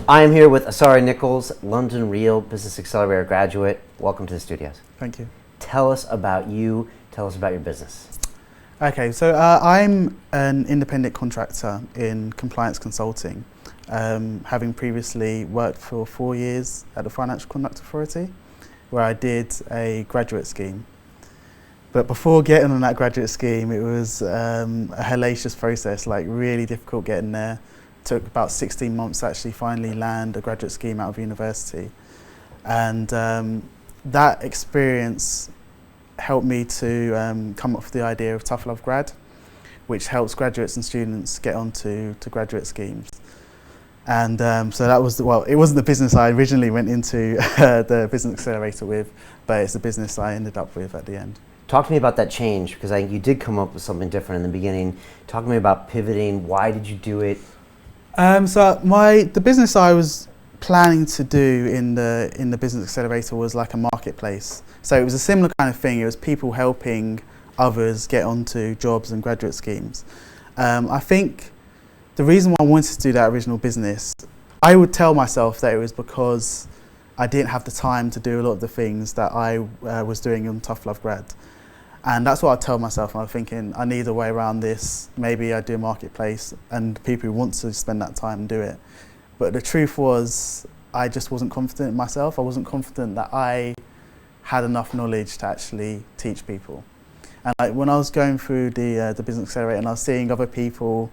I am here with Asare Nicholls, London Real Business Accelerator graduate. Welcome to the studios. Thank you. Tell us about you. Tell us about your business. Okay, so I'm an independent contractor in compliance consulting, having previously worked for 4 years at the Financial Conduct Authority, where I did a graduate scheme. But before getting on that graduate scheme, it was a hellacious process, like really difficult getting there. Took about 16 months to actually finally land a graduate scheme out of university. And that experience helped me to come up with the idea of Tough Love Grad, which helps graduates and students get onto graduate schemes. And so that was, it wasn't the business I originally went into the Business Accelerator with, but it's the business I ended up with at the end. Talk to me about that change, because I think you did come up with something different in the beginning. Talk to me about pivoting. Why did you do it? The business I was planning to do in the Business Accelerator was like a marketplace. So it was a similar kind of thing. It was people helping others get onto jobs and graduate schemes. I think the reason why I wanted to do that original business, I would tell myself that it was because I didn't have the time to do a lot of the things that I was doing on Tough Love Grad. And that's what I tell myself. I'm thinking, I need a way around this. Maybe I do a marketplace and people who want to spend that time do it. But the truth was, I just wasn't confident in myself. I wasn't confident that I had enough knowledge to actually teach people. And like when I was going through the Business Accelerator and I was seeing other people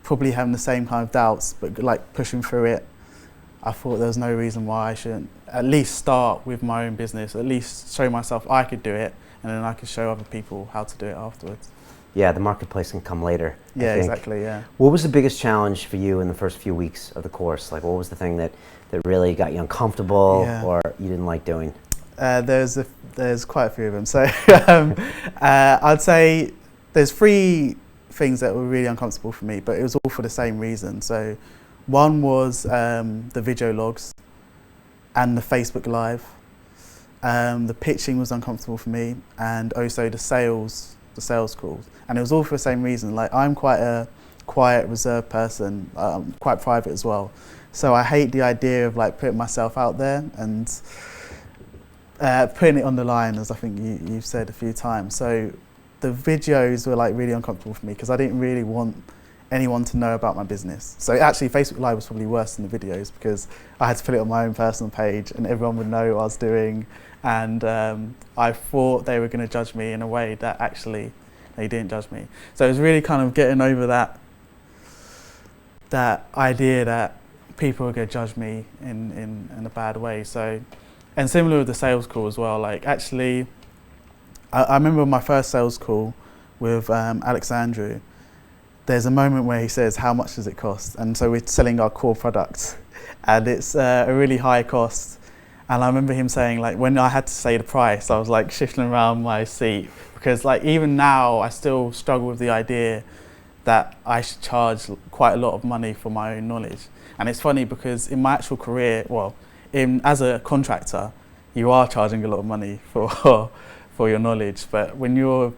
probably having the same kind of doubts, but like pushing through it, I thought there was no reason why I shouldn't at least start with my own business, at least show myself I could do it, and then I could show other people how to do it afterwards. Yeah, the marketplace can come later. Yeah, exactly, yeah. What was the biggest challenge for you in the first few weeks of the course? Like, what was the thing that really got you uncomfortable or you didn't like doing? There's quite a few of them. So I'd say there's 3 things that were really uncomfortable for me, but it was all for the same reason. So one was the video logs and the Facebook Live. The pitching was uncomfortable for me, and also the sales calls. And it was all for the same reason. Like, I'm quite a quiet, reserved person, quite private as well. So I hate the idea of like putting myself out there and putting it on the line, as I think you've said a few times. So the videos were like really uncomfortable for me because I didn't really want anyone to know about my business. So actually Facebook Live was probably worse than the videos because I had to put it on my own personal page and everyone would know what I was doing. And I thought they were going to judge me in a way that actually they didn't judge me. So it was really kind of getting over that idea that people were going to judge me in a bad way. So, and similar with the sales call as well. Like actually, I remember my first sales call with Alexandru. There's a moment where he says, "How much does it cost?" And so we're selling our core product, and it's a really high cost. And I remember him saying, like, when I had to say the price, I was like shifting around my seat because, like, even now I still struggle with the idea that I should charge quite a lot of money for my own knowledge. And it's funny because in my actual career, as a contractor, you are charging a lot of money for your knowledge, but when you're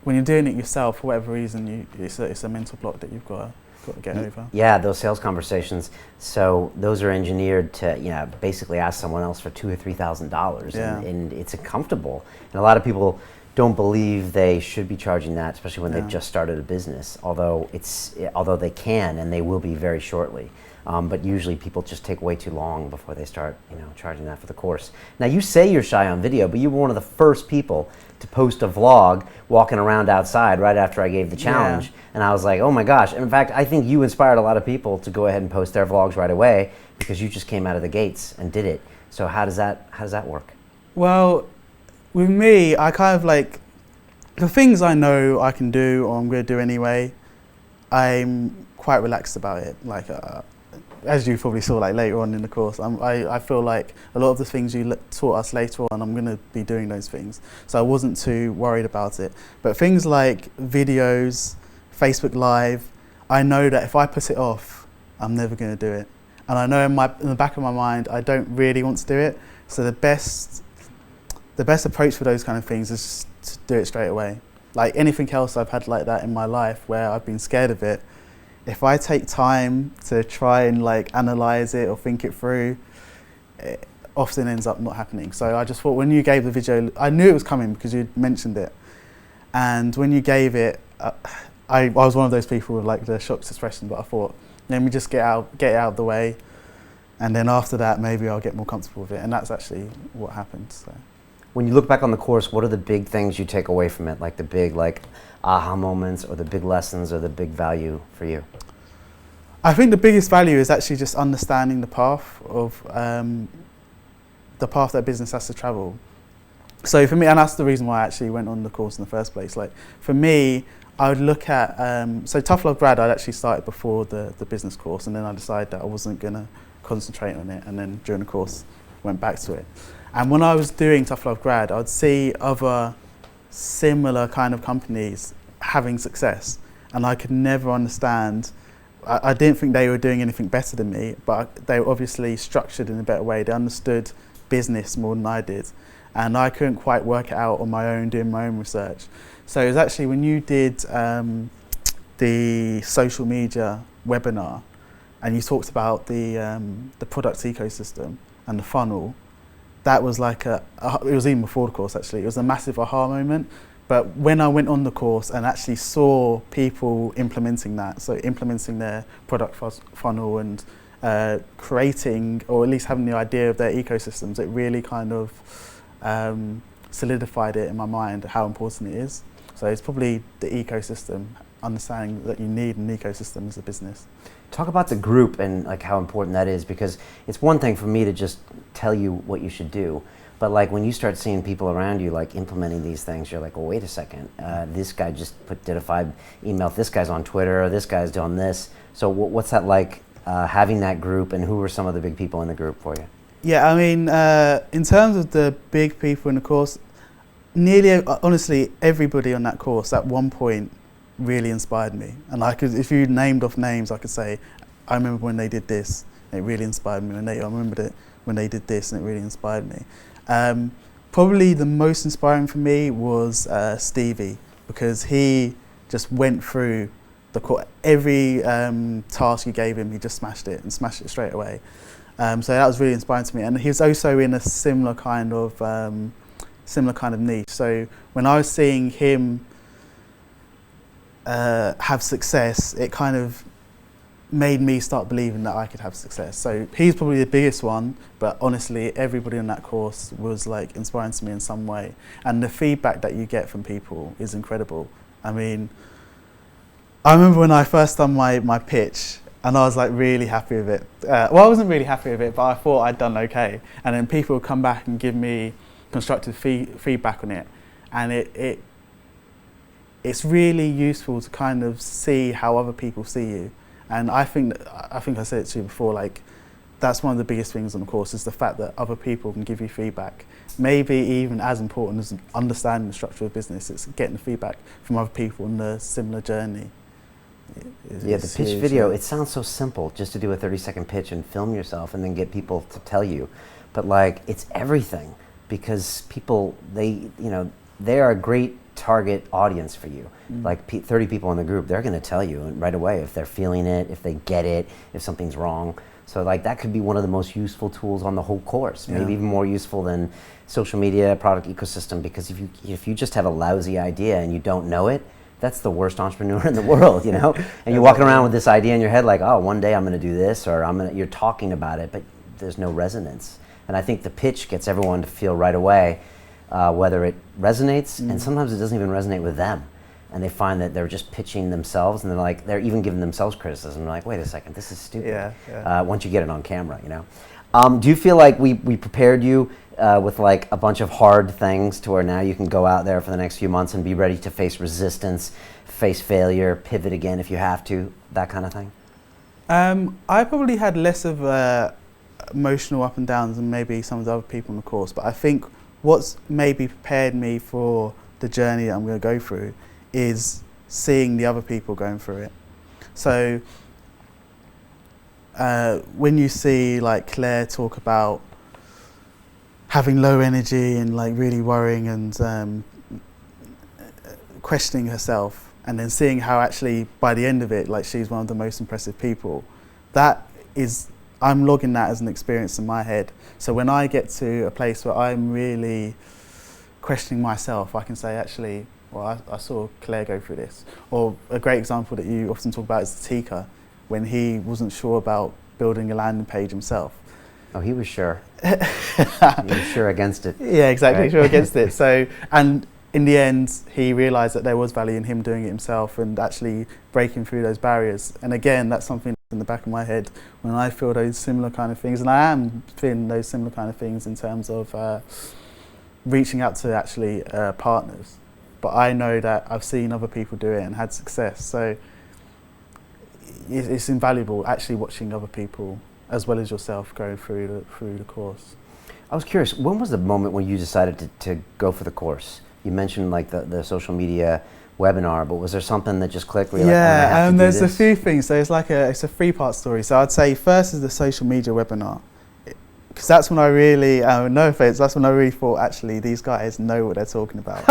doing it yourself, for whatever reason, it's a mental block that you've got to get over. Yeah, those sales conversations. So those are engineered to, basically ask someone else for $2,000 or $3,000, and it's uncomfortable. And a lot of people don't believe they should be charging that, especially when they've just started a business. Although they can, and they will be very shortly. But usually people just take way too long before they start, charging that for the course. Now you say you're shy on video, but you were one of the first people to post a vlog walking around outside right after I gave the challenge. And I was like, oh my gosh. And in fact, I think you inspired a lot of people to go ahead and post their vlogs right away because you just came out of the gates and did it. So how does that work? Well, with me, I kind of like, the things I know I can do or I'm going to do anyway, I'm quite relaxed about it. Like, as you probably saw like later on in the course, I feel like a lot of the things you taught us later on, I'm going to be doing those things. So I wasn't too worried about it. But things like videos, Facebook Live, I know that if I put it off, I'm never going to do it. And I know in the back of my mind, I don't really want to do it. So the best approach for those kind of things is just to do it straight away. Like anything else I've had like that in my life where I've been scared of it, if I take time to try and like analyze it or think it through, it often ends up not happening. So I just thought when you gave the video, I knew it was coming because you mentioned it. And when you gave it, I was one of those people with like the shocked expression, but I thought, let me just get it out of the way. And then after that, maybe I'll get more comfortable with it. And that's actually what happened. So. When you look back on the course, what are the big things you take away from it? Like the big aha moments or the big lessons or the big value for you? I think the biggest value is actually just understanding the path of that business has to travel. So for me, and that's the reason why I actually went on the course in the first place. Like for me, I would look at, so Tough Love Grad I'd actually started before the business course, and then I decided that I wasn't going to concentrate on it, and then during the course went back to it. And when I was doing Tough Love Grad, I'd see other similar kind of companies having success, and I could never understand. I didn't think they were doing anything better than me, but they were obviously structured in a better way. They understood business more than I did, and I couldn't quite work it out on my own, doing my own research. So it was actually when you did the social media webinar, and you talked about the product ecosystem and the funnel. That was like it was even before the course actually. It was a massive aha moment. But when I went on the course and actually saw people implementing that, so implementing their product funnel and creating, or at least having the idea of their ecosystems, it really kind of solidified it in my mind how important it is. So it's probably the ecosystem, understanding that you need an ecosystem as a business. Talk about the group and like how important that is, because it's one thing for me to just tell you what you should do, but like when you start seeing people around you like implementing these things, you're like, well, wait a second, this guy just did a 5 email, this guy's on Twitter, or this guy's doing this. So what's that like, having that group, and who were some of the big people in the group for you? Yeah, I mean, in terms of the big people in the course, nearly, honestly, everybody on that course at one point really inspired me. And I could, if you named off names, I could say, I remember when they did this, and it really inspired me. I remembered it when they did this, and it really inspired me. Probably the most inspiring for me was Stevie, because he just went through every task you gave him, he just smashed it straight away. So that was really inspiring to me. And he was also in a similar kind of niche. So when I was seeing him have success, it kind of made me start believing that I could have success. So he's probably the biggest one, but honestly, everybody in that course was like inspiring to me in some way. And the feedback that you get from people is incredible. I mean, I remember when I first done my pitch, and I was like really happy with it. Well, I wasn't really happy with it, but I thought I'd done okay. And then people would come back and give me constructive feedback on it. And it's really useful to kind of see how other people see you. And I think I said it to you before, like that's one of the biggest things on the course, is the fact that other people can give you feedback. Maybe even as important as understanding the structure of business, it's getting the feedback from other people on the similar journey. Yeah, the pitch video, it sounds so simple, just to do a 30-second pitch and film yourself and then get people to tell you. But like, it's everything, because people, they are a great target audience for you. Like 30 people in the group, they're going to tell you right away if they're feeling it, if they get it, if something's wrong. So like that could be one of the most useful tools on the whole course, maybe even more useful than social media, product ecosystem, because if you just have a lousy idea and you don't know it, that's the worst entrepreneur in the world, And you're walking around with this idea in your head like, oh, one day I'm going to do this, or you're talking about it, but there's no resonance. And I think the pitch gets everyone to feel right away whether it resonates, and sometimes it doesn't even resonate with them. And they find that they're just pitching themselves, and they're even giving themselves criticism. They're like, wait a second, this is stupid. Once you get it on camera, Do you feel like we prepared you with like a bunch of hard things to where now you can go out there for the next few months and be ready to face resistance, face failure, pivot again if you have to, that kind of thing? I probably had less of emotional up and downs than maybe some of the other people in the course, but I think what's maybe prepared me for the journey that I'm going to go through is seeing the other people going through it. So when you see like Claire talk about having low energy and like really worrying and questioning herself, and then seeing how actually by the end of it, like she's one of the most impressive people, that is, I'm logging that as an experience in my head. So when I get to a place where I'm really questioning myself, I can say, actually, well, I saw Claire go through this. Or a great example that you often talk about is Tika, when he wasn't sure about building a landing page himself. Oh, he was sure. He was sure against it. Yeah, exactly, right? Sure against it. So, and in the end, he realised that there was value in him doing it himself and actually breaking through those barriers. And again, that's something in the back of my head when I feel those similar kind of things, and I am feeling those similar kind of things in terms of reaching out to actually partners. But I know that I've seen other people do it and had success. So it's invaluable actually watching other people as well as yourself go through the course. I was curious, when was the moment when you decided to go for the course? You mentioned like the social media webinar, but was there something that just clicked? Where you're like, I'm gonna have to do there's this? a few things. So it's a 3-part story. So I'd say first is the social media webinar, because that's when I really, no offense, that's when I really thought actually these guys know what they're talking about.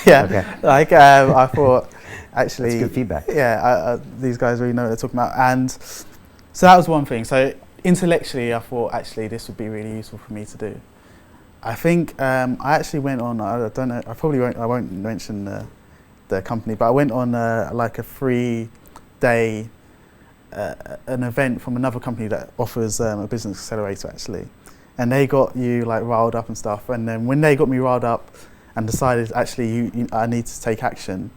Yeah, okay. Like I thought actually. That's good feedback. Yeah, these guys really know what they're talking about, and so that was one thing. So intellectually, I thought actually this would be really useful for me to do. I think I actually went on. I don't know. I won't mention the company, but I went on like a 3-day an event from another company that offers a business accelerator actually, and they got you like riled up and stuff. And then when they got me riled up and decided actually I need to take action,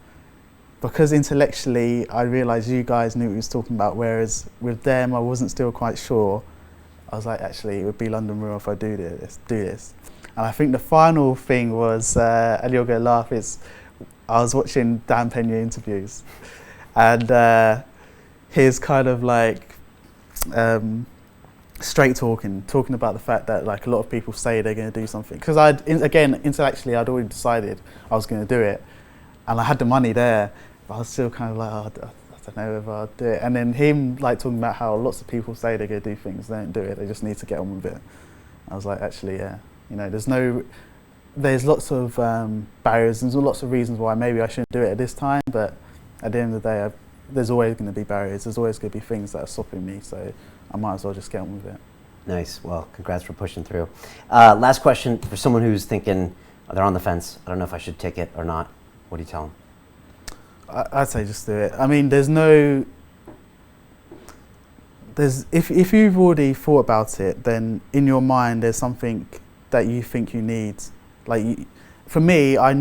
because intellectually I realised you guys knew what you was talking about, whereas with them I wasn't still quite sure. I was like, actually, it would be London Real if I do this. And I think the final thing was, and you're going to laugh, is I was watching Dan Pena interviews, and he's kind of like straight talking about the fact that like a lot of people say they're going to do something. Because intellectually, I'd already decided I was going to do it, and I had the money there, but I was still kind of like, I don't know if I'll do it. And then him like talking about how lots of people say they're going to do things, they don't do it, they just need to get on with it. I was like, actually, yeah. You know, there's lots of barriers and lots of reasons why maybe I shouldn't do it at this time, but at the end of the day, there's always going to be barriers. There's always going to be things that are stopping me, so I might as well just get on with it. Nice. Well, congrats for pushing through. Last question for someone who's thinking, they're on the fence, I don't know if I should take it or not. What do you tell them? I'd say just do it. I mean, if you've already thought about it, then in your mind there's something that you think you need. Like for me, I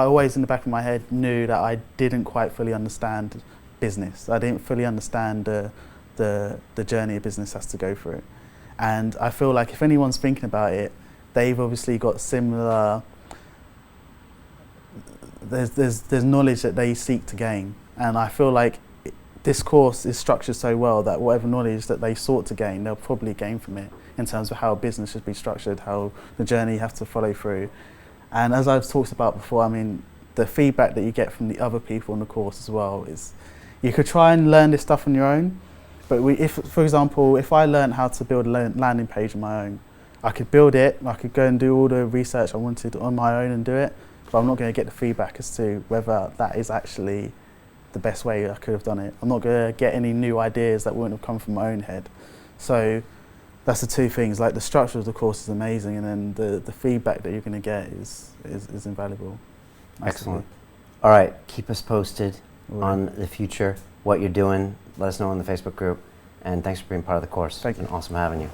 always in the back of my head knew that I didn't quite fully understand business. I didn't fully understand the journey a business has to go through. And I feel like if anyone's thinking about it, they've obviously got similar, there's knowledge that they seek to gain. And I feel like this course is structured so well that whatever knowledge that they sought to gain, they'll probably gain from it in terms of how a business should be structured, how the journey you have to follow through. And as I've talked about before, I mean, the feedback that you get from the other people in the course as well is, you could try and learn this stuff on your own, but for example, if I learned how to build a landing page on my own, I could build it, I could go and do all the research I wanted on my own and do it, but I'm not going to get the feedback as to whether that is actually the best way I could have done it. I'm not going to get any new ideas that wouldn't have come from my own head. So that's the two things, like the structure of the course is amazing, and then the feedback that you're going to get is invaluable. Excellent. All right, keep us posted on the future, what you're doing. Let us know in the Facebook group, and thanks for being part of the course. Thank you. It's been awesome having you.